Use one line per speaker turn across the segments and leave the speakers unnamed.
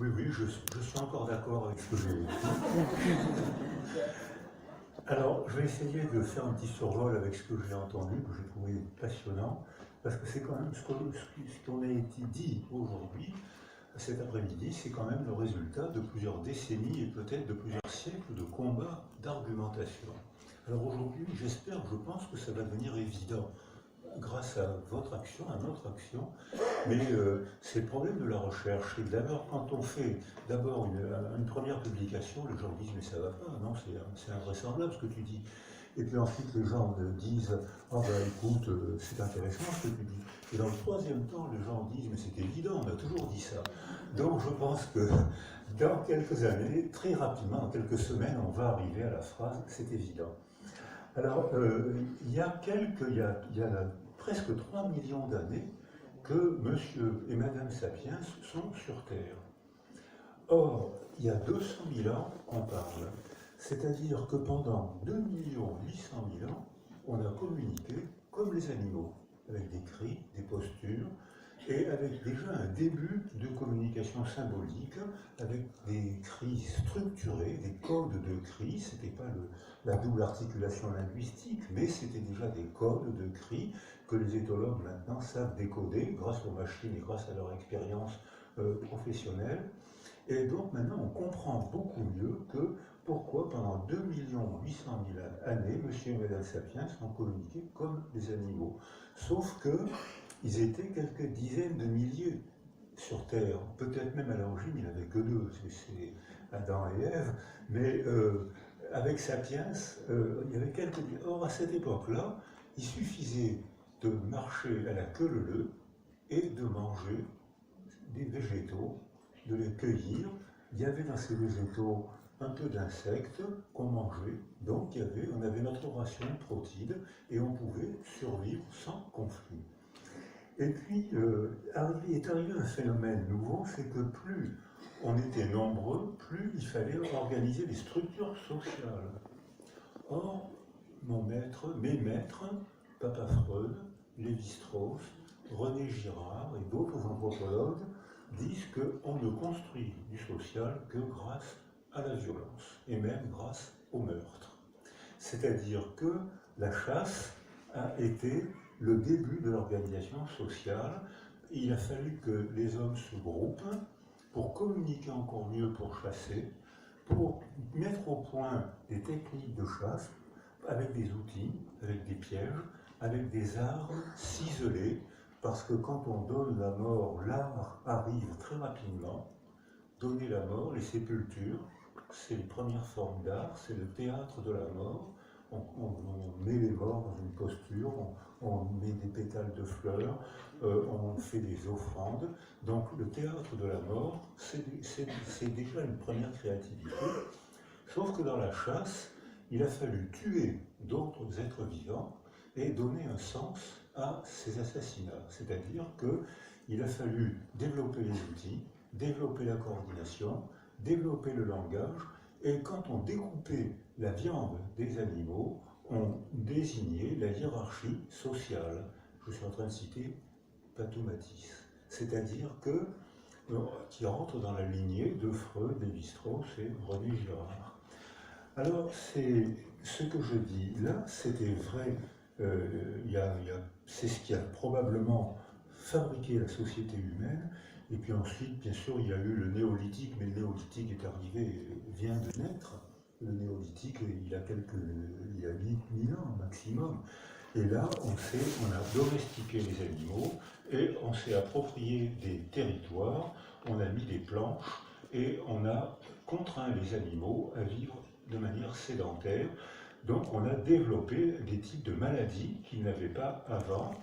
Oui, oui, je suis encore d'accord avec ce que j'ai dit. Alors, je vais essayer de faire un petit survol avec ce que j'ai entendu, que j'ai trouvé passionnant, parce que c'est quand même ce qu'on a été dit aujourd'hui, cet après-midi, c'est quand même le résultat de plusieurs décennies et peut-être de plusieurs siècles de combats, d'argumentation. Alors aujourd'hui, j'espère, je pense que ça va devenir évident grâce à votre action, à notre action, mais c'est le problème de la recherche. Et d'abord, quand on fait d'abord une première publication, les gens disent mais ça va pas, non, c'est invraisemblable ce que tu dis. Et puis ensuite les gens disent ah ben écoute, c'est intéressant ce que tu dis. Et dans le troisième temps, les gens disent mais c'est évident, on a toujours dit ça. Donc je pense que dans quelques années, très rapidement, dans quelques semaines, on va arriver à la phrase c'est évident. Alors, il y a presque 3 millions d'années que monsieur et madame Sapiens sont sur Terre. Or, il y a 200 000 ans qu'on parle. C'est-à-dire que pendant 2 800 000 ans, on a communiqué comme les animaux, avec des cris, des postures, et avec déjà un début de communication symbolique, avec des cris structurés, des codes de cris. C'était pas la double articulation linguistique, mais c'était déjà des codes de cris que les éthologues maintenant savent décoder grâce aux machines et grâce à leur expérience professionnelle. Et donc maintenant on comprend beaucoup mieux que pourquoi pendant 2 800 000 années, monsieur et madame Sapiens ont communiqué comme des animaux. Sauf que ils étaient quelques dizaines de milliers sur Terre, peut-être même à l'origine, il n'y en avait que deux, c'est Adam et Ève, mais avec Sapiens, il y avait quelques... Or, à cette époque-là, il suffisait de marcher à la queue leu et de manger des végétaux, de les cueillir. Il y avait dans ces végétaux un peu d'insectes qu'on mangeait, donc on avait notre ration de protides et on pouvait survivre sans conflit. Et puis, est arrivé un phénomène nouveau, c'est que plus on était nombreux, plus il fallait organiser des structures sociales. Or, mes maîtres, Papa Freud, Lévi-Strauss, René Girard et d'autres anthropologues disent qu'on ne construit du social que grâce à la violence, et même grâce au meurtre. C'est-à-dire que la chasse a été le début de l'organisation sociale. Il a fallu que les hommes se groupent pour communiquer encore mieux pour chasser, pour mettre au point des techniques de chasse avec des outils, avec des pièges, avec des armes ciselées, parce que quand on donne la mort, l'art arrive très rapidement. Donner la mort, les sépultures, c'est les premières formes d'art, c'est le théâtre de la mort. On met les morts dans une posture, on met des pétales de fleurs, on fait des offrandes. Donc le théâtre de la mort, c'est déjà une première créativité. Sauf que dans la chasse, il a fallu tuer d'autres êtres vivants et donner un sens à ces assassinats. C'est-à-dire qu'il a fallu développer les outils, développer la coordination, développer le langage, et quand on découpait la viande des animaux, on désignait la hiérarchie sociale. Je suis en train de citer Pathomatice, c'est-à-dire qui entre dans la lignée de Freud, Lévi-Strauss et René Girard. Alors, ce que je dis là, c'était vrai, c'est ce qui a probablement fabriqué la société humaine. Et puis ensuite, bien sûr, il y a eu le néolithique, mais le néolithique est arrivé, vient de naître. Le néolithique, il y a 8000 ans maximum. Et là, on a domestiqué les animaux et on s'est approprié des territoires, on a mis des planches et on a contraint les animaux à vivre de manière sédentaire. Donc on a développé des types de maladies qu'ils n'avaient pas avant,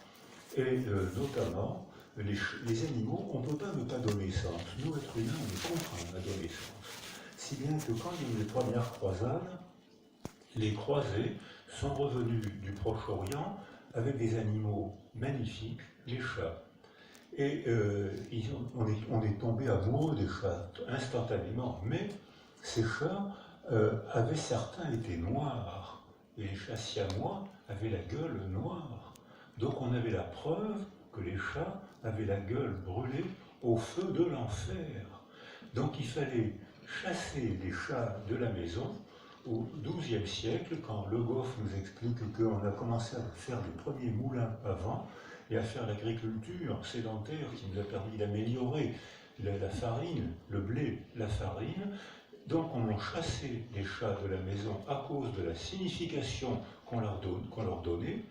et notamment les animaux, on ne peut pas ne pas donner sens. Nous, êtres humains, on est contraints à donner sens. Si bien que quand il y a eu les premières croisades, les croisés sont revenus du Proche-Orient avec des animaux magnifiques, les chats. Et on est tombé amoureux des chats instantanément, mais ces chats avaient certains été noirs, et les chats siamois avaient la gueule noire. Donc on avait la preuve que les chats avaient la gueule brûlée au feu de l'enfer. Donc il fallait chasser les chats de la maison au XIIe siècle, quand Le Goff nous explique qu'on a commencé à faire les premiers moulins à vent et à faire l'agriculture sédentaire qui nous a permis d'améliorer la farine, le blé, la farine. Donc on a chassé les chats de la maison à cause de la signification qu'on leur donnait.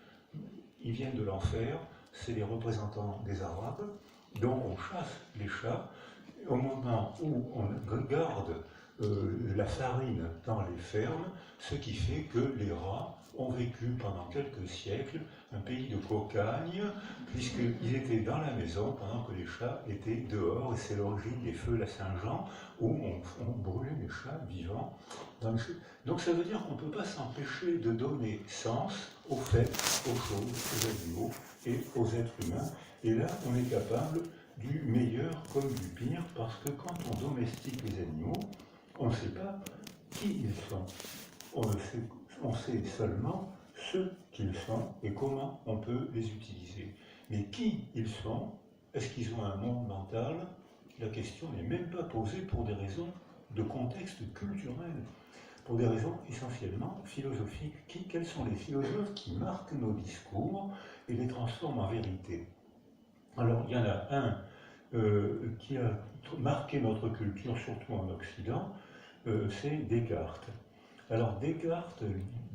Ils viennent de l'enfer, c'est les représentants des Arabes. Donc on chasse les chats. Au moment où on garde la farine dans les fermes, ce qui fait que les rats ont vécu pendant quelques siècles un pays de cocagne, puisqu'ils étaient dans la maison pendant que les chats étaient dehors, et c'est l'origine des feux la Saint-Jean, où on brûlait les chats vivants. Donc ça veut dire qu'on ne peut pas s'empêcher de donner sens aux faits, aux choses, aux animaux et aux êtres humains, et là on est capable du meilleur comme du pire, parce que quand on domestique les animaux, on ne sait pas qui ils sont. On sait seulement ce qu'ils sont et comment on peut les utiliser. Mais qui ils sont, est-ce qu'ils ont un monde mental? La question n'est même pas posée pour des raisons de contexte culturel, pour des raisons essentiellement philosophiques. Quels sont les philosophes qui marquent nos discours et les transforment en vérité? Alors, il y en a un qui a marqué notre culture, surtout en Occident, c'est Descartes. Alors Descartes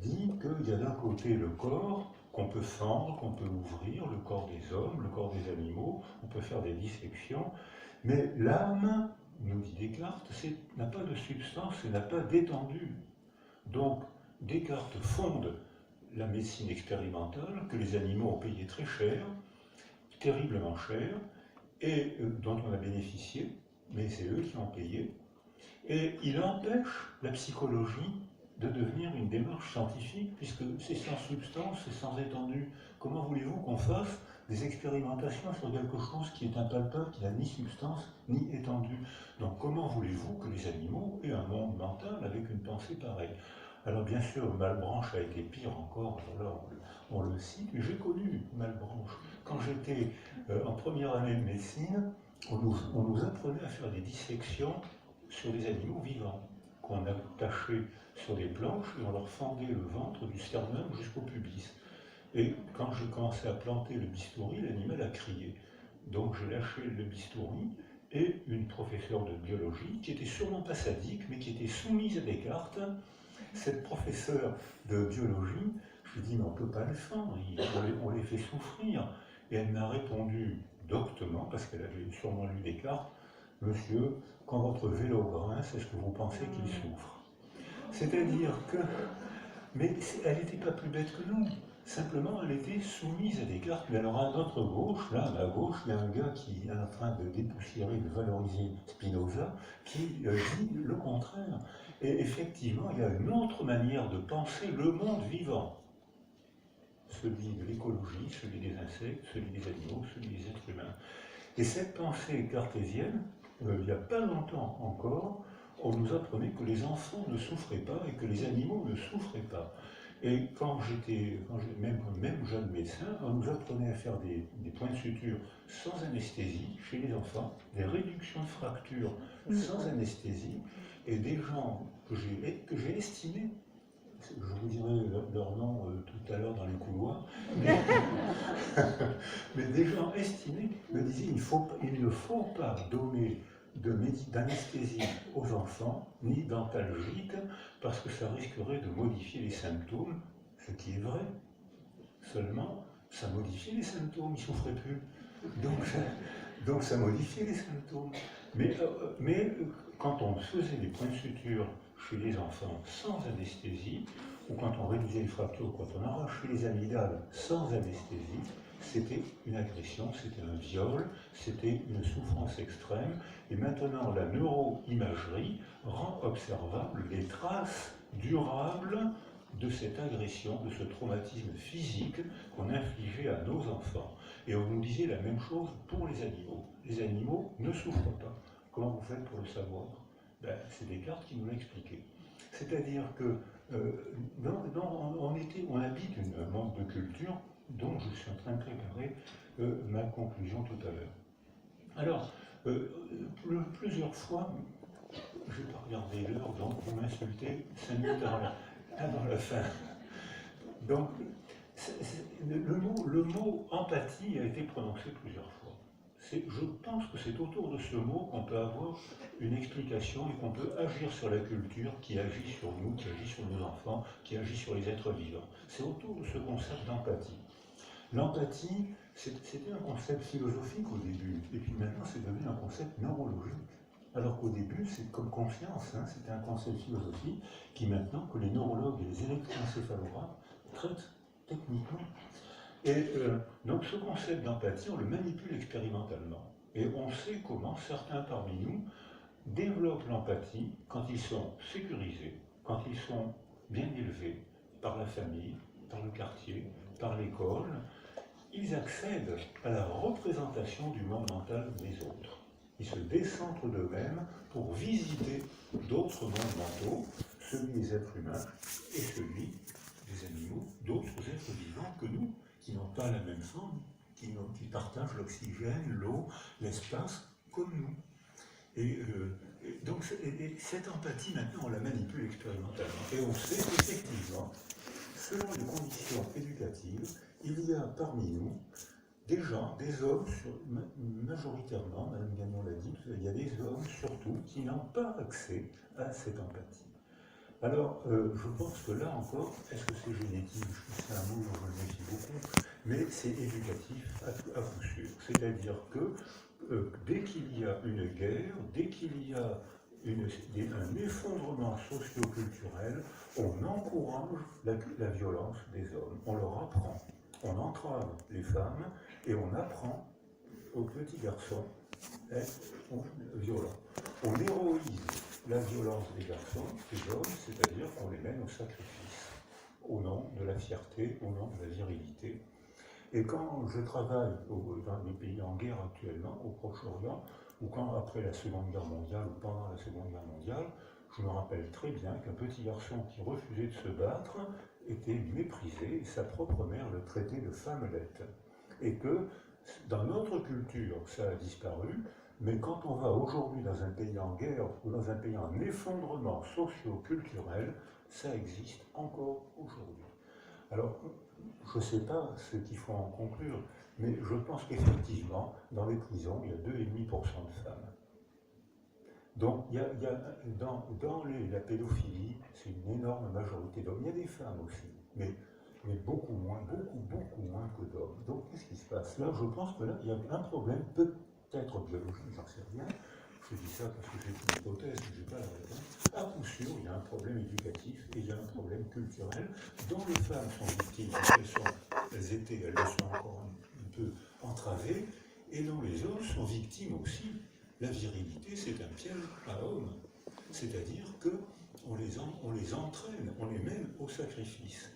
dit qu'il y a d'un côté le corps qu'on peut fendre, qu'on peut ouvrir, le corps des hommes, le corps des animaux, on peut faire des dissections, mais l'âme, nous dit Descartes, n'a pas de substance et n'a pas d'étendue. Donc Descartes fonde la médecine expérimentale que les animaux ont payé très cher, terriblement cher, et dont on a bénéficié, mais c'est eux qui ont payé. Et il empêche la psychologie de devenir une démarche scientifique, puisque c'est sans substance, c'est sans étendue. Comment voulez-vous qu'on fasse des expérimentations sur quelque chose qui est impalpable, qui n'a ni substance, ni étendue? Donc comment voulez-vous que les animaux aient un monde mental avec une pensée pareille? Alors bien sûr, Malebranche a été pire encore, alors on le cite, mais j'ai connu Malebranche. Quand j'étais en première année de médecine, on nous apprenait à faire des dissections sur des animaux vivants, qu'on attachait sur des planches et on leur fendait le ventre du sternum jusqu'au pubis. Et quand j'ai commencé à planter le bistouri, l'animal a crié. Donc j'ai lâché le bistouri et une professeure de biologie, qui était sûrement pas sadique, mais qui était soumise à Descartes, cette professeure de biologie, je lui ai dit, mais on ne peut pas les fendre, on les fait souffrir. Et elle m'a répondu doctement, parce qu'elle avait sûrement lu Descartes, monsieur, quand votre vélo grince, est-ce que vous pensez qu'il souffre? C'est-à-dire que, mais elle n'était pas plus bête que nous, simplement elle était soumise à Descartes. Mais alors à notre gauche, là, à ma gauche, il y a un gars qui est en train de dépoussiérer, de valoriser Spinoza, qui dit le contraire. Et effectivement, il y a une autre manière de penser le monde vivant. Celui de l'écologie, celui des insectes, celui des animaux, celui des êtres humains. Et cette pensée cartésienne, il n'y a pas longtemps encore, on nous apprenait que les enfants ne souffraient pas et que les animaux ne souffraient pas. Et quand j'étais même jeune médecin, on nous apprenait à faire des points de suture sans anesthésie chez les enfants, des réductions de fractures sans anesthésie, et des gens que j'ai estimés, je vous dirai leur nom tout à l'heure dans les couloirs, mais des gens estimés me disaient il ne faut pas donner d'anesthésie aux enfants, ni d'antalgique, parce que ça risquerait de modifier les symptômes, ce qui est vrai. Seulement, ça modifiait les symptômes, ils ne souffraient plus. Donc ça modifiait les symptômes. Mais quand on faisait des points de suture chez les enfants sans anesthésie, ou quand on réduisait les fractures, quand on arrachait les amygdales sans anesthésie, c'était une agression, c'était un viol, c'était une souffrance extrême. Et maintenant, la neuroimagerie rend observables les traces durables de cette agression, de ce traumatisme physique qu'on infligeait à nos enfants. Et on nous disait la même chose pour les animaux. Les animaux ne souffrent pas. Comment vous faites pour le savoir? C'est Descartes qui nous l'a expliqué. C'est-à-dire que on habite un monde de culture dont je suis en train de préparer ma conclusion tout à l'heure. Alors, Plusieurs fois, je n'ai pas regardé l'heure, donc vous m'insultez 5 minutes avant la fin. Donc, le mot empathie a été prononcé plusieurs fois. Je pense que c'est autour de ce mot qu'on peut avoir une explication et qu'on peut agir sur la culture qui agit sur nous, qui agit sur nos enfants, qui agit sur les êtres vivants. C'est autour de ce concept d'empathie. L'empathie, c'était un concept philosophique au début, et puis maintenant c'est devenu un concept neurologique. Alors qu'au début, c'est comme confiance, hein, c'était un concept philosophique qui maintenant, que les neurologues et les électroencéphalographes traitent techniquement. Et donc ce concept d'empathie, on le manipule expérimentalement. Et on sait comment certains parmi nous développent l'empathie quand ils sont sécurisés, quand ils sont bien élevés par la famille, par le quartier, par l'école. Ils accèdent à la représentation du monde mental des autres. Ils se décentrent d'eux-mêmes pour visiter d'autres mondes mentaux, celui des êtres humains et celui des animaux, d'autres êtres vivants que nous, qui n'ont pas la même forme, qui partagent l'oxygène, l'eau, l'espace, comme nous. Et donc cette empathie, maintenant, on la manipule expérimentalement. Et on sait effectivement, selon les conditions éducatives, il y a parmi nous des gens, des hommes, majoritairement, Mme Gagnon l'a dit, il y a des hommes surtout qui n'ont pas accès à cette empathie. Alors, je pense que là encore, est-ce que c'est génétique? C'est un mot dont je me méfie beaucoup, mais c'est éducatif à coup sûr. C'est-à-dire que dès qu'il y a une guerre, dès qu'il y a un effondrement socio-culturel, on encourage la violence des hommes, on leur apprend. On entrave les femmes et on apprend aux petits garçons à être violents. On héroïse la violence des garçons, des hommes, c'est-à-dire qu'on les mène au sacrifice, au nom de la fierté, au nom de la virilité. Et quand je travaille dans les pays en guerre actuellement, au Proche-Orient, ou quand après la Seconde Guerre mondiale, ou pendant la Seconde Guerre mondiale, je me rappelle très bien qu'un petit garçon qui refusait de se battre était méprisé, et sa propre mère le traitait de femmelette. Et que dans notre culture, ça a disparu, mais quand on va aujourd'hui dans un pays en guerre ou dans un pays en effondrement socio-culturel, ça existe encore aujourd'hui. Alors, je ne sais pas ce qu'il faut en conclure, mais je pense qu'effectivement, dans les prisons, il y a 2,5% de femmes. Donc, dans la pédophilie, c'est une énorme majorité d'hommes. Il y a des femmes aussi, mais beaucoup moins que d'hommes. Donc, qu'est-ce qui se passe? Là, je pense que là, il y a un problème, peut-être biologique, j'en sais rien. Je dis ça parce que j'ai une hypothèse, mais je n'ai pas la réponse. À coup sûr, il y a un problème éducatif et il y a un problème culturel dont les femmes sont victimes, elles le sont encore un peu entravées, et dont les hommes sont victimes aussi. La virilité, c'est un piège à hommes. C'est-à-dire qu'on les entraîne, on les mène au sacrifice.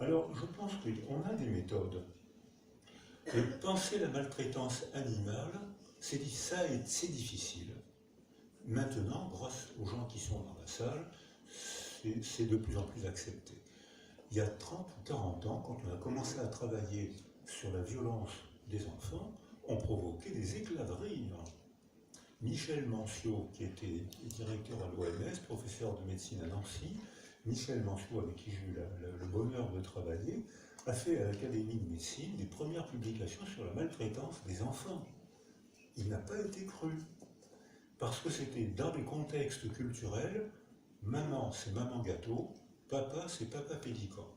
Alors, je pense qu'on a des méthodes. Et penser la maltraitance animale, c'est difficile. Maintenant, grâce aux gens qui sont dans la salle, c'est de plus en plus accepté. Il y a 30 ou 40 ans, quand on a commencé à travailler sur la violence des enfants, on provoquait des éclats de rire. Michel Manciot, qui était directeur à l'OMS, professeur de médecine à Nancy, Michel Manciot, avec qui j'ai eu le bonheur de travailler, a fait à l'Académie de médecine des premières publications sur la maltraitance des enfants. Il n'a pas été cru, parce que c'était dans les contextes culturels, maman c'est maman gâteau, papa c'est papa pédicant.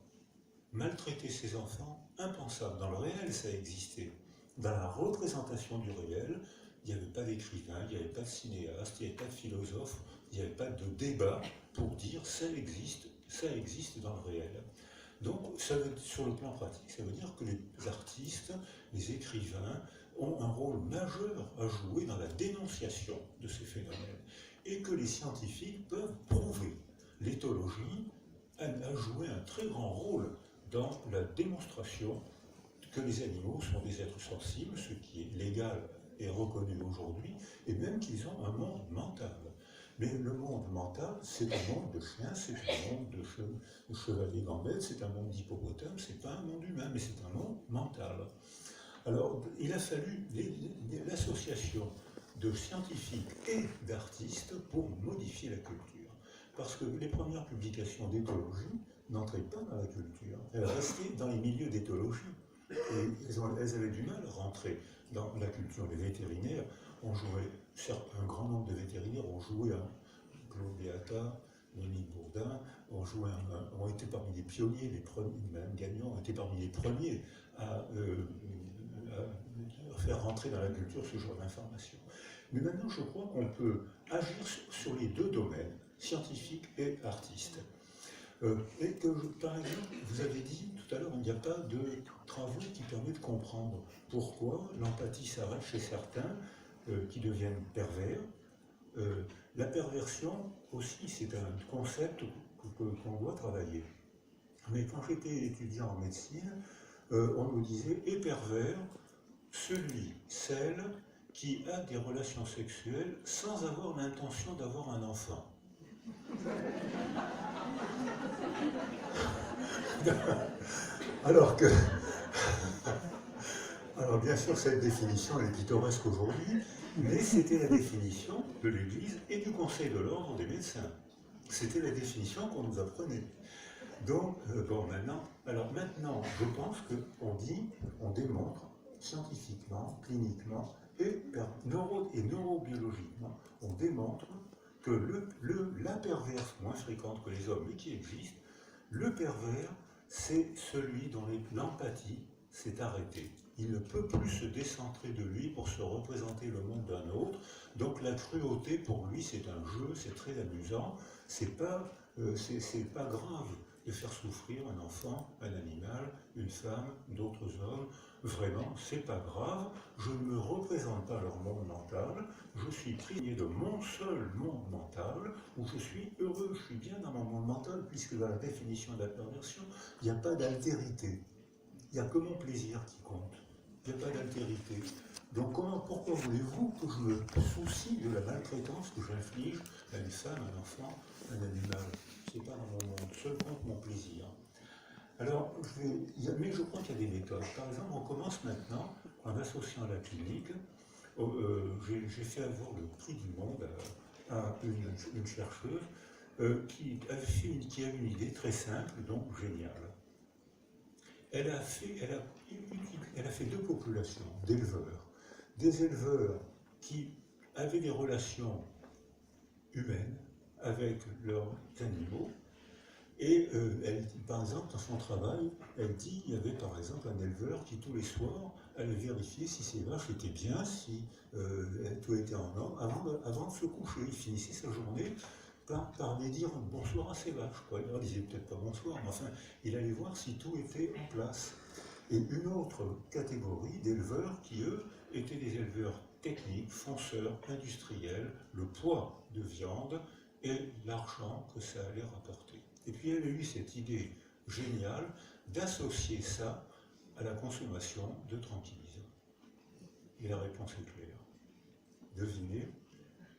Maltraiter ses enfants, impensable. Dans le réel, ça existait. Dans la représentation du réel, il n'y avait pas d'écrivain, il n'y avait pas de cinéaste, il n'y avait pas de philosophe, il n'y avait pas de débat pour dire ça existe dans le réel. Donc, sur le plan pratique, ça veut dire que les artistes, les écrivains ont un rôle majeur à jouer dans la dénonciation de ces phénomènes et que les scientifiques peuvent prouver. L'éthologie a joué un très grand rôle dans la démonstration que les animaux sont des êtres sensibles, ce qui est légal et reconnu aujourd'hui, et même qu'ils ont un monde mental. Mais le monde mental, c'est un monde de chiens, c'est un monde de chevaliers gambettes, c'est un monde d'hippopotames, c'est pas un monde humain, mais c'est un monde mental. Alors, il a fallu l'association de scientifiques et d'artistes pour modifier la culture. Parce que les premières publications d'éthologie n'entraient pas dans la culture, elles restaient dans les milieux d'éthologie. Et elles avaient du mal à rentrer dans la culture. Les vétérinaires ont joué, certes, un grand nombre de vétérinaires ont joué à Claude Beata, Monique Bourdin, ont été parmi les pionniers, les premiers, Mme Gagnon ont été parmi les premiers à faire rentrer dans la culture ce genre d'information. Mais maintenant, je crois qu'on peut agir sur les deux domaines, scientifique et artiste. Et que, par exemple, vous avez dit tout à l'heure, il n'y a pas de travaux qui permettent de comprendre pourquoi l'empathie s'arrête chez certains qui deviennent pervers. La perversion aussi, c'est un concept qu'on doit travailler. Mais quand j'étais étudiant en médecine, on nous disait « est pervers celui, celle qui a des relations sexuelles sans avoir l'intention d'avoir un enfant ». Alors bien sûr, cette définition elle est pittoresque aujourd'hui, mais c'était la définition de l'Église et du Conseil de l'ordre des médecins. C'était la définition qu'on nous apprenait. Donc, maintenant, je pense qu'on démontre scientifiquement, cliniquement et neurobiologiquement, on démontre que la perverse moins fréquente que les hommes, mais qui existe, le pervers, c'est celui dont l'empathie s'est arrêtée. Il ne peut plus se décentrer de lui pour se représenter le monde d'un autre. Donc la cruauté, pour lui, c'est un jeu, c'est très amusant. C'est pas grave de faire souffrir un enfant, un animal, une femme, d'autres hommes. Vraiment, c'est pas grave. Je ne me représente pas leur monde mental. Je suis privé de mon seul monde mental, où je suis heureux, je suis bien dans mon monde mental, puisque dans la définition de la perversion, il n'y a pas d'altérité. Il n'y a que mon plaisir qui compte. Il n'y a pas d'altérité. Donc pourquoi voulez-vous que je me soucie de la maltraitance que j'inflige à une femme, un enfant, un animal? C'est pas dans mon monde, seul compte mon plaisir. Alors, mais je crois qu'il y a des méthodes. Par exemple, on commence maintenant en associant la clinique. J'ai fait avoir le prix du monde à une chercheuse qui a une idée très simple, donc géniale. Elle a fait deux populations d'éleveurs. Des éleveurs qui avaient des relations humaines avec leurs animaux. Et par exemple, dans son travail, elle dit qu'il y avait par exemple un éleveur qui tous les soirs allait vérifier si ses vaches étaient bien, si tout était en ordre, avant de se coucher. Il finissait sa journée par les dire bonsoir à ses vaches. Quoi. Il leur disait peut-être pas bonsoir, mais enfin, il allait voir si tout était en place. Et une autre catégorie d'éleveurs qui, eux, étaient des éleveurs techniques, fonceurs, industriels, le poids de viande et l'argent que ça allait rapporter. Et puis elle a eu cette idée géniale d'associer ça à la consommation de tranquillisants. Et la réponse est claire. Devinez,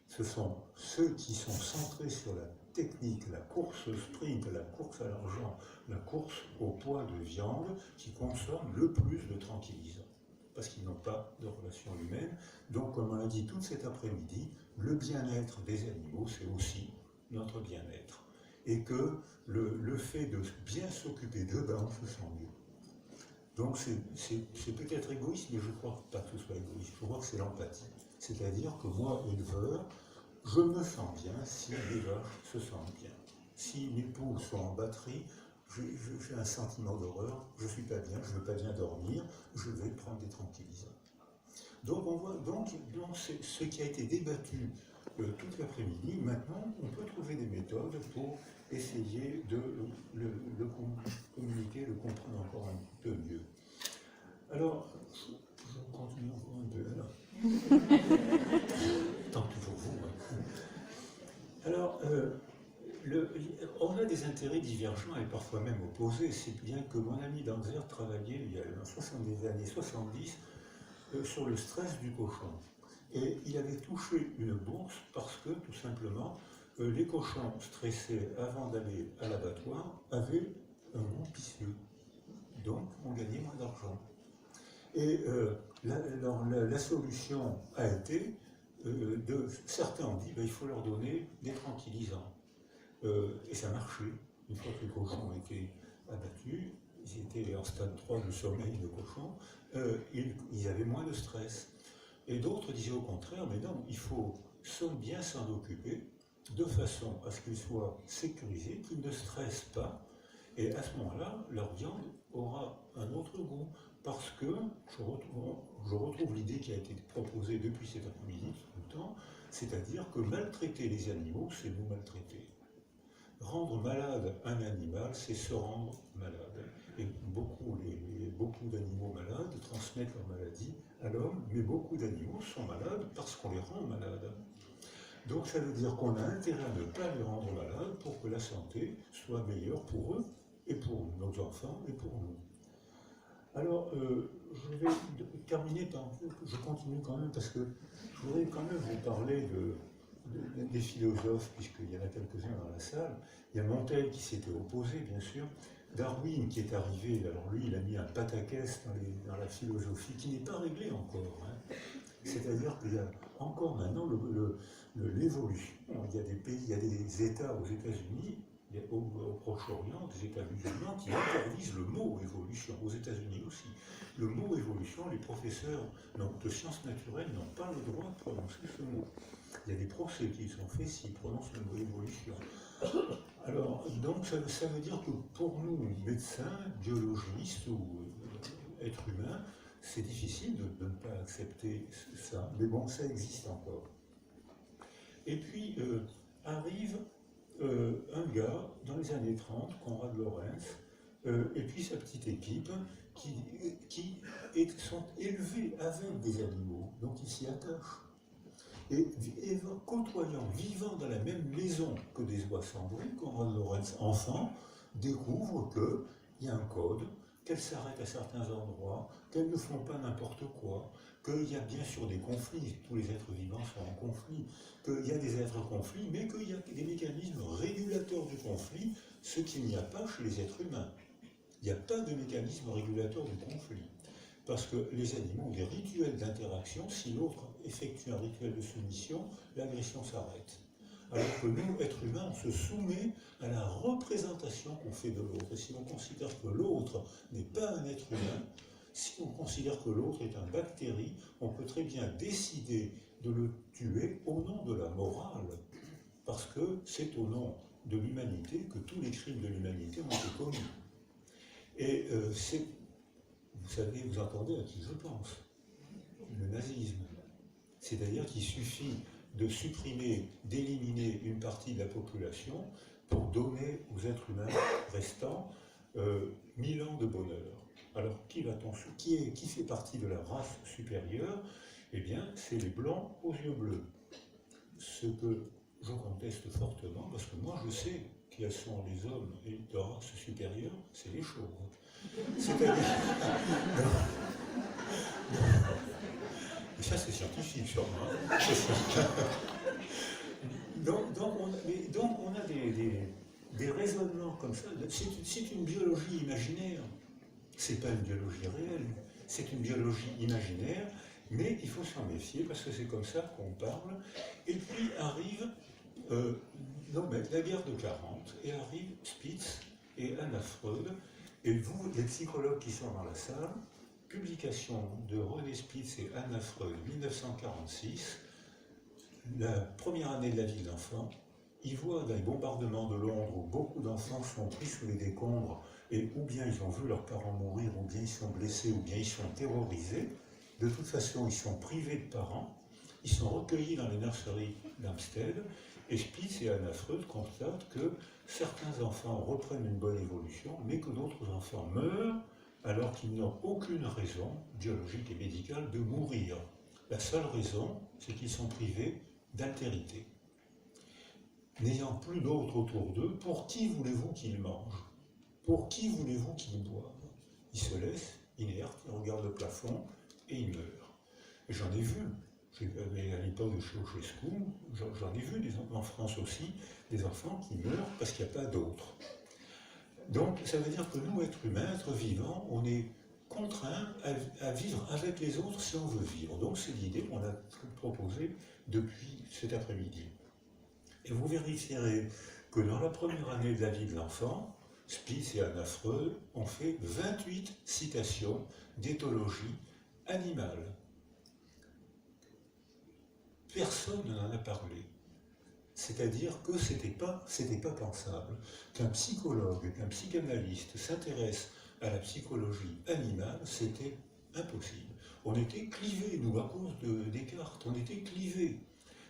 ce sont ceux qui sont centrés sur la technique, la course sprint, la course à l'argent, la course au poids de viande, qui consomment le plus de tranquillisants. Parce qu'ils n'ont pas de relation humaine. Donc, comme on l'a dit tout cet après-midi, le bien-être des animaux, c'est aussi notre bien-être. Et que le fait de bien s'occuper d'eux, ben, on se sent mieux. Donc c'est peut-être égoïste, mais je ne crois pas que ce soit égoïste. Je crois que c'est l'empathie. C'est-à-dire que moi, éleveur, je me sens bien si les vaches se sentent bien. Si mes poules sont en batterie, j'ai un sentiment d'horreur, je ne suis pas bien, je ne veux pas bien dormir, je vais prendre des tranquillisants. Donc on voit, donc c'est ce qui a été débattu toute l'après-midi. Maintenant, on peut trouver des méthodes pour essayer de le communiquer, le comprendre encore un peu mieux. Alors, je continue encore un peu là. Tant pis pour vous. Hein. Alors, on a des intérêts divergents et parfois même opposés. C'est bien que mon ami Danzer travaillait il y a dans les années 70 sur le stress du cochon. Et il avait touché une bourse parce que, tout simplement, les cochons stressés avant d'aller à l'abattoir avaient un goût picieux. Donc, on gagnait moins d'argent. Et la solution a été certains ont dit il faut leur donner des tranquillisants. Et ça marchait. Une fois que les cochons étaient abattus, ils étaient en stade 3 du sommeil de cochon, ils avaient moins de stress. Et d'autres disaient au contraire, mais non, il faut bien s'en occuper, de façon à ce qu'ils soient sécurisés, qu'ils ne stressent pas, et à ce moment-là, leur viande aura un autre goût, parce que je retrouve l'idée qui a été proposée depuis cet après-midi, tout le temps, c'est-à-dire que maltraiter les animaux, c'est nous maltraiter. Rendre malade un animal, c'est se rendre malade. Et beaucoup d'animaux malades transmettent leur maladie à l'homme, mais beaucoup d'animaux sont malades parce qu'on les rend malades. Donc ça veut dire qu'on a intérêt à ne pas les rendre malades pour que la santé soit meilleure pour eux, et pour nos enfants, et pour nous. Alors, je vais terminer je continue quand même, parce que je voudrais quand même vous parler des philosophes, puisqu'il y en a quelques-uns dans la salle. Il y a Montaigne qui s'était opposé, bien sûr. Darwin qui est arrivé, alors lui, il a mis un pataquès dans la philosophie, qui n'est pas réglée encore. Hein. C'est-à-dire qu'il y a encore maintenant l'évolution. Il y a des pays, il y a des États aux États-Unis, au Proche-Orient, des États musulmans qui interdisent le mot évolution, aux États-Unis aussi. Le mot évolution, les professeurs de sciences naturelles n'ont pas le droit de prononcer ce mot. Il y a des procès qui sont faits s'ils prononcent le mot évolution. Alors, donc, ça veut dire que pour nous, médecins, biologistes ou êtres humains, c'est difficile de ne pas accepter ça. Mais bon, ça existe encore. Et puis, arrive un gars, dans les années 30, Konrad Lorenz, et puis sa petite équipe, qui sont élevés avec des animaux, donc ils s'y attachent. Et côtoyant, vivant dans la même maison que des oies cendrées, Konrad Lorenz, enfant, découvre qu'il y a un code, qu'elles s'arrêtent à certains endroits, qu'elles ne font pas n'importe quoi, qu'il y a bien sûr des conflits, tous les êtres vivants sont en conflit, qu'il y a des êtres conflits, mais qu'il y a des mécanismes régulateurs du conflit, ce qu'il n'y a pas chez les êtres humains. Il n'y a pas de mécanisme régulateur du conflit. Parce que les animaux ont des rituels d'interaction, si l'autre effectue un rituel de soumission, l'agression s'arrête. Alors que nous, êtres humains, on se soumet à la représentation qu'on fait de l'autre. Et si on considère que l'autre n'est pas un être humain, si on considère que l'autre est une bactérie, on peut très bien décider de le tuer au nom de la morale. Parce que c'est au nom de l'humanité que tous les crimes de l'humanité ont été commis. Et vous savez, vous entendez à qui je pense, le nazisme. C'est-à-dire qu'il suffit de supprimer, d'éliminer une partie de la population pour donner aux êtres humains restants 1000 ans de bonheur. Alors, qui fait partie de la race supérieure? Eh bien, c'est les blancs aux yeux bleus. Ce que je conteste fortement, parce que moi je sais quels sont les hommes de race supérieure, c'est les chauves. C'est-à-dire... Et ça, c'est scientifique, sûrement. Donc, on a des raisonnements comme ça. C'est une biologie imaginaire. C'est pas une biologie réelle. C'est une biologie imaginaire, mais il faut s'en méfier parce que c'est comme ça qu'on parle. Et puis arrive la guerre de 40, et arrive Spitz et Anna Freud. Et vous, les psychologues qui sont dans la salle, publication de René Spitz et Anna Freud, 1946, la première année de la vie de l'enfant, ils voient dans les bombardements de Londres où beaucoup d'enfants sont pris sous les décombres et ou bien ils ont vu leurs parents mourir, ou bien ils sont blessés, ou bien ils sont terrorisés. De toute façon, ils sont privés de parents, ils sont recueillis dans les nurseries d'Hampstead, et Spitz et Anna Freud constatent que certains enfants reprennent une bonne évolution, mais que d'autres enfants meurent alors qu'ils n'ont aucune raison biologique et médicale de mourir. La seule raison, c'est qu'ils sont privés d'altérité. N'ayant plus d'autres autour d'eux, pour qui voulez-vous qu'ils mangent? Pour qui voulez-vous qu'ils boivent? Ils se laissent inertes, ils regardent le plafond et ils meurent. Et j'en ai vu. À l'époque de Ceausescu, j'en ai vu en France aussi, des enfants qui meurent parce qu'il n'y a pas d'autres. Donc ça veut dire que nous, êtres humains, êtres vivants, on est contraint à vivre avec les autres si on veut vivre. Donc c'est l'idée qu'on a proposée depuis cet après-midi. Et vous vérifierez que dans la première année de la vie de l'enfant, Spitz et Anna Freud ont fait 28 citations d'éthologie animale. Personne n'en a parlé. C'est-à-dire que c'était pas pensable qu'un psychologue, qu'un psychanalyste s'intéresse à la psychologie animale, c'était impossible. On était clivés, nous, à cause de Descartes, on était clivés.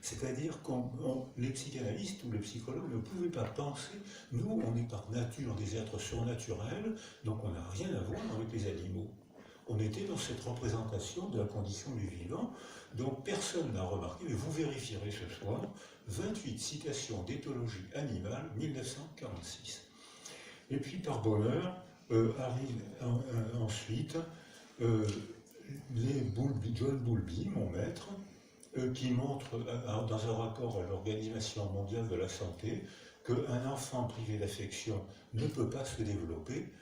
C'est-à-dire que les psychanalystes ou les psychologues ne pouvaient pas penser, nous, on est par nature des êtres surnaturels, donc on n'a rien à voir avec les animaux. On était dans cette représentation de la condition du vivant, donc personne n'a remarqué, mais vous vérifierez ce soir, 28 citations d'éthologie animale, 1946. Et puis par bonheur, arrive ensuite John Bowlby, mon maître, qui montre dans un rapport à l'Organisation mondiale de la santé qu'un enfant privé d'affection ne peut pas se développer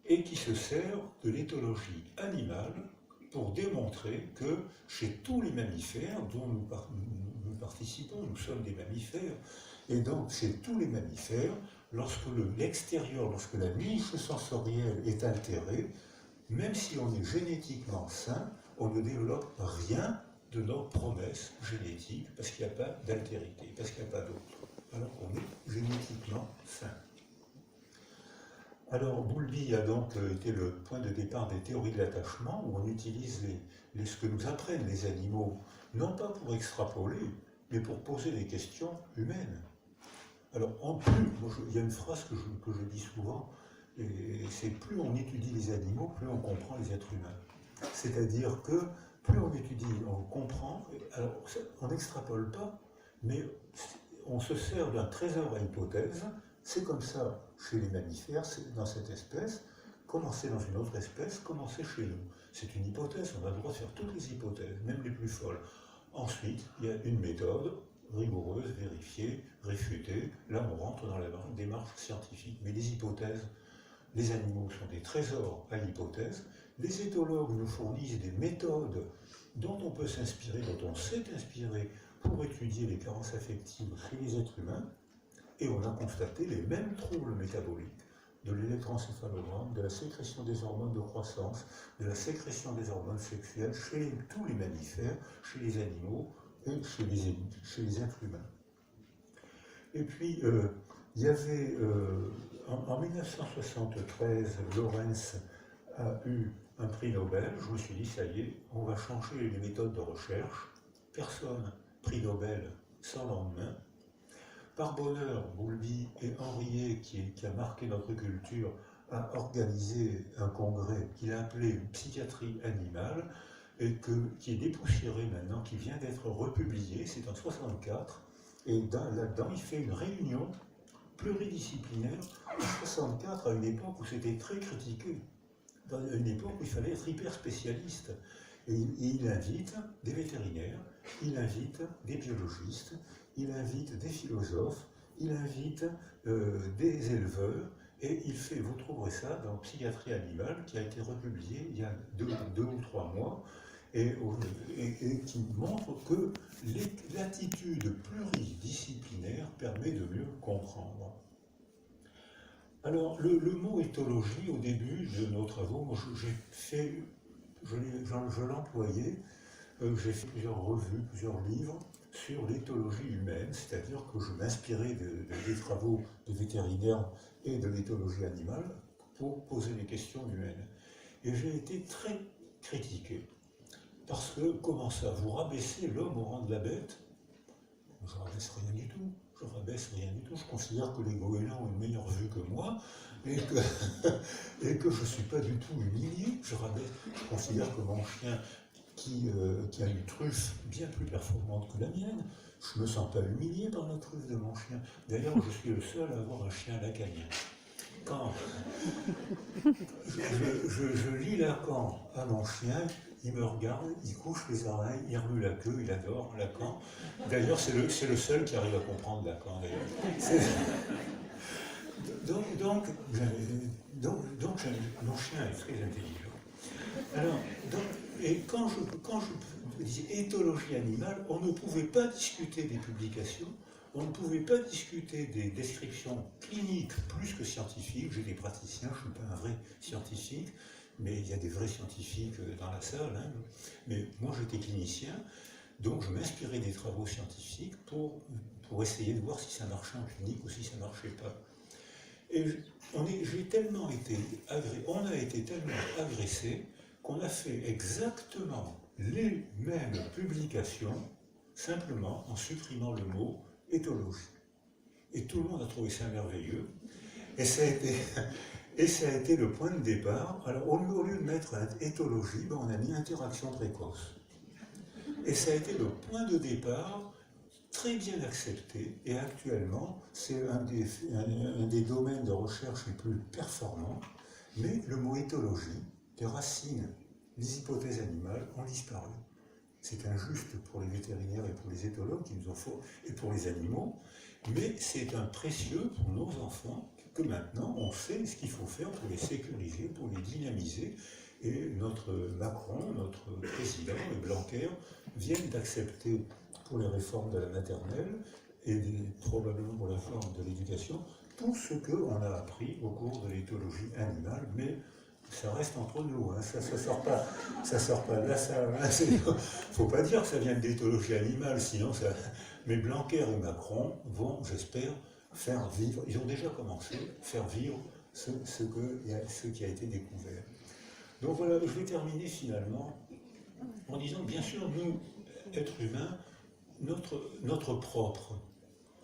et qui se sert de l'éthologie animale pour démontrer que chez tous les mammifères dont nous participons, nous sommes des mammifères, et donc chez tous les mammifères, lorsque l'extérieur, lorsque la niche sensorielle est altérée, même si on est génétiquement sain, on ne développe rien de nos promesses génétiques parce qu'il n'y a pas d'altérité, parce qu'il n'y a pas d'autre. Alors qu'on est génétiquement sain. Alors Bowlby a donc été le point de départ des théories de l'attachement, où on utilise ce que nous apprennent les animaux, non pas pour extrapoler, mais pour poser des questions humaines. Alors en plus, il y a une phrase que je dis souvent, et c'est plus on étudie les animaux, plus on comprend les êtres humains. C'est-à-dire que plus on étudie, on comprend, alors on n'extrapole pas, mais on se sert d'un trésor à hypothèse. C'est comme ça chez les mammifères, dans cette espèce, commencer dans une autre espèce, commencer chez nous. C'est une hypothèse, on a le droit de faire toutes les hypothèses, même les plus folles. Ensuite, il y a une méthode rigoureuse, vérifiée, réfutée. Là, on rentre dans la démarche scientifique. Mais les hypothèses, les animaux sont des trésors à l'hypothèse. Les éthologues nous fournissent des méthodes dont on peut s'inspirer, dont on s'est inspiré pour étudier les carences affectives chez les êtres humains. Et on a constaté les mêmes troubles métaboliques de l'électroencéphalogramme, de la sécrétion des hormones de croissance, de la sécrétion des hormones sexuelles chez tous les mammifères, chez les animaux et chez les êtres humains. Et puis, il y avait, en 1973, Lawrence a eu un prix Nobel. Je me suis dit, ça y est, on va changer les méthodes de recherche. Personne, prix Nobel sans lendemain. Par bonheur, Bowlby et Henriet, qui a marqué notre culture, a organisé un congrès qu'il a appelé Psychiatrie animale, et qui est dépoussiéré maintenant, qui vient d'être republié, c'est en 1964, et là-dedans, il fait une réunion pluridisciplinaire en 1964, à une époque où c'était très critiqué, dans une époque où il fallait être hyper spécialiste. Et il invite des vétérinaires, il invite des biologistes, il invite des philosophes, il invite des éleveurs, et il fait, vous trouverez ça dans Psychiatrie animale, qui a été republié il y a deux ou 3 mois, et qui montre que l'attitude pluridisciplinaire permet de mieux comprendre. Alors, le mot éthologie, au début de nos travaux, je l'employais, j'ai fait plusieurs revues, plusieurs livres sur l'éthologie humaine, c'est-à-dire que je m'inspirais des travaux de vétérinaires et de l'éthologie animale pour poser des questions humaines. Et j'ai été très critiqué, parce que, comment ça, vous rabaissez l'homme au rang de la bête? Je ne rabaisse rien du tout. Je rabaisse rien du tout. Je considère que les goélands ont une meilleure vue que moi et que je ne suis pas du tout humilié. Je considère que mon chien, qui a une truffe bien plus performante que la mienne, je ne me sens pas humilié par la truffe de mon chien. D'ailleurs, je suis le seul à avoir un chien lacanien. Quand je lis Lacan à mon chien, il me regarde, il couche les oreilles, il remue la queue, il adore Lacan. D'ailleurs, c'est le seul qui arrive à comprendre Lacan, d'ailleurs. Donc, mon chien est très intelligent. Alors, et quand je dis éthologie animale, on ne pouvait pas discuter des publications, on ne pouvait pas discuter des descriptions cliniques plus que scientifiques. J'ai des praticiens, je ne suis pas un vrai scientifique, mais il y a des vrais scientifiques dans la salle. Hein. Mais moi, j'étais clinicien, donc je m'inspirais des travaux scientifiques pour essayer de voir si ça marchait en clinique ou si ça ne marchait pas. Et j'ai tellement été on a été tellement agressés qu'on a fait exactement les mêmes publications, simplement en supprimant le mot éthologie. Et tout le monde a trouvé ça merveilleux. Et ça a été le point de départ. Alors, au lieu de mettre éthologie, on a mis interaction précoce. Et ça a été le point de départ très bien accepté, et actuellement, c'est un des domaines de recherche les plus performants, mais le mot éthologie, les racines, les hypothèses animales ont disparu. C'est injuste pour les vétérinaires et pour les éthologues qui nous en faut, et pour les animaux, mais c'est un précieux pour nos enfants que maintenant on sait ce qu'il faut faire pour les sécuriser, pour les dynamiser, et notre Macron, notre président, le Blanquer, viennent d'accepter pour les réformes de la maternelle et probablement pour la réforme de l'éducation, tout ce qu'on a appris au cours de l'éthologie animale, mais ça reste entre nous, hein, ça sort pas de la salle. Hein, faut pas dire que ça vient de l'éthologie animale, sinon ça. Mais Blanquer et Macron vont, j'espère, faire vivre, ils ont déjà commencé, faire vivre ce qui a été découvert. Donc voilà, je vais terminer finalement en disant que bien sûr, nous, êtres humains, notre propre.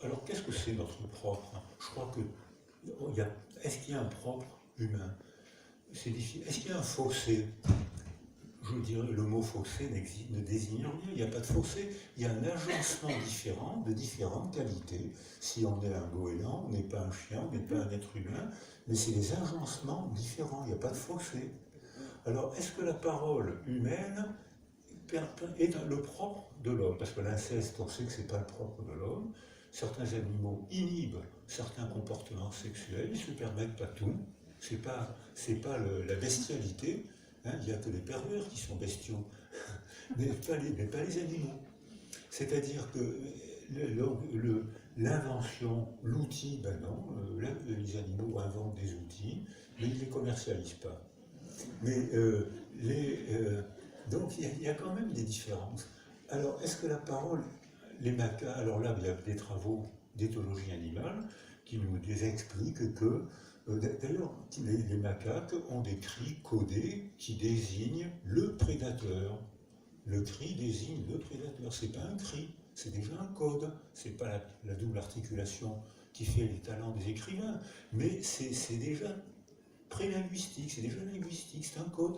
Alors qu'est-ce que c'est notre propre? Je crois que est-ce qu'il y a un propre humain? C'est difficile. Est-ce qu'il y a un fossé? Je dirais le mot fossé ne désigne rien, il n'y a pas de fossé, il y a un agencement différent, de différentes qualités. Si on est un goéland, on n'est pas un chien, on n'est pas un être humain, mais c'est des agencements différents, il n'y a pas de fossé. Alors est-ce que la parole humaine est le propre de l'homme? Parce que l'inceste, on sait que ce n'est pas le propre de l'homme. Certains animaux inhibent certains comportements sexuels, ils ne se permettent pas tout. C'est pas la bestialité, hein, il n'y a que les pervers qui sont bestiaux, mais pas les animaux. C'est-à-dire que l'invention, l'outil, ben non, les animaux inventent des outils, mais ils ne les commercialisent pas. Mais donc il y a quand même des différences. Alors, est-ce que la parole, les macaques, alors là, il y a des travaux d'éthologie animale qui nous expliquent que, d'ailleurs, les macaques ont des cris codés qui désignent le prédateur. Le cri désigne le prédateur. C'est pas un cri, c'est déjà un code. C'est pas la double articulation qui fait les talents des écrivains, mais c'est déjà pré-linguistique, c'est déjà linguistique, c'est un code.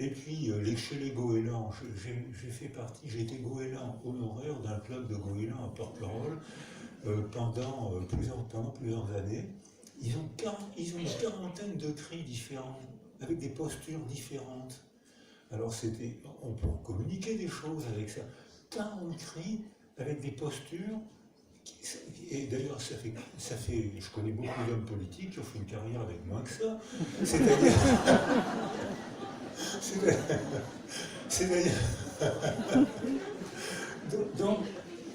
Et puis, chez les goélands, j'ai été goéland honoraire d'un club de goélands à Porquerolles pendant plusieurs années. Ils ont une quarantaine de cris différents, avec des postures différentes. Alors on peut communiquer des choses avec ça. 40 cris avec des postures. Et d'ailleurs, je connais beaucoup d'hommes politiques qui ont fait une carrière avec moins que ça. C'est-à-dire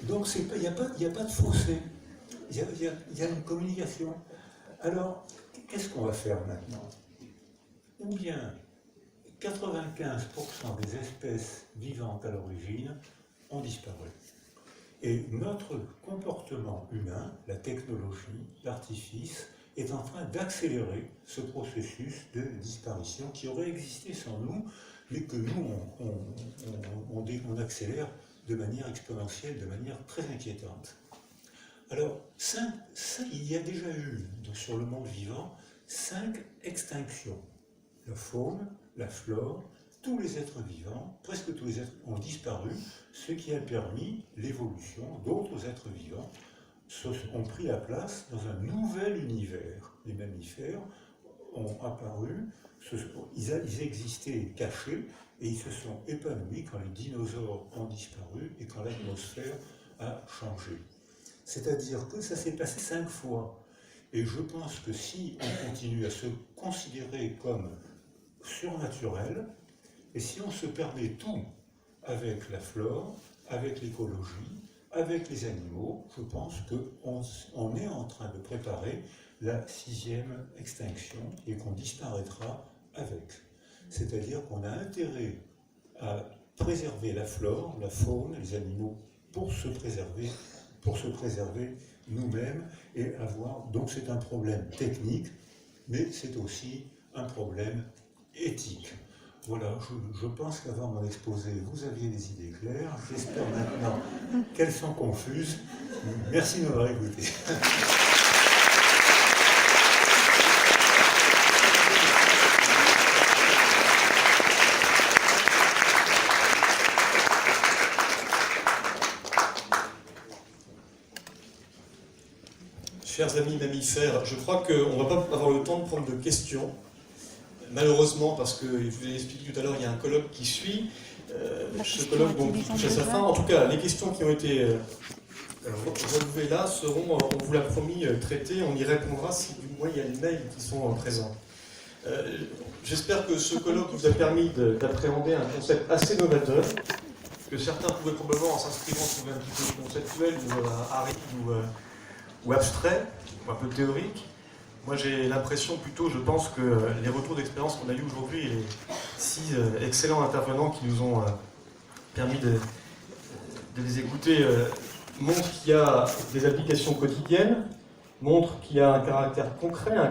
donc il n'y a pas de fossé. Il y a une communication. Alors, qu'est-ce qu'on va faire maintenant? Ou bien 95% des espèces vivantes à l'origine ont disparu. Et notre comportement humain, la technologie, l'artifice, est en train d'accélérer ce processus de disparition qui aurait existé sans nous, mais que nous, on accélère de manière exponentielle, de manière très inquiétante. Alors, il y a déjà eu, sur le monde vivant, 5 extinctions. La faune, la flore, tous les êtres vivants, presque tous les êtres ont disparu, ce qui a permis l'évolution d'autres êtres vivants ont pris la place dans un nouvel univers. Les mammifères ont apparu, ils existaient cachés et ils se sont épanouis quand les dinosaures ont disparu et quand l'atmosphère a changé. C'est-à-dire que ça s'est passé 5 fois. Et je pense que si on continue à se considérer comme surnaturel. Et si on se permet tout avec la flore, avec l'écologie, avec les animaux, je pense qu'on est en train de préparer la 6e extinction et qu'on disparaîtra avec. C'est-à-dire qu'on a intérêt à préserver la flore, la faune, les animaux pour se préserver nous-mêmes et avoir. Donc c'est un problème technique, mais c'est aussi un problème éthique. Voilà, je pense qu'avant mon exposé, vous aviez des idées claires. J'espère maintenant qu'elles sont confuses. Merci de m'avoir écouté.
Chers amis mammifères, je crois qu'on ne va pas avoir le temps de prendre de questions. Malheureusement, parce que, je vous l'ai expliqué tout à l'heure, il y a un colloque qui suit. Ce colloque donc, touche à sa fin. En tout cas, les questions qui ont été relevées là seront, on vous l'a promis, traitées. On y répondra si du moins il y a les mails qui sont présents. J'espère que ce colloque vous a permis d'appréhender un concept assez novateur, que certains pouvaient probablement, en s'inscrivant, trouver un petit peu conceptuel, ou aride, ou abstrait, ou un peu théorique. Moi, j'ai l'impression plutôt, je pense que les retours d'expérience qu'on a eu aujourd'hui et les 6 excellents intervenants qui nous ont permis de les écouter montrent qu'il y a des applications quotidiennes, montrent qu'il y a un caractère concret,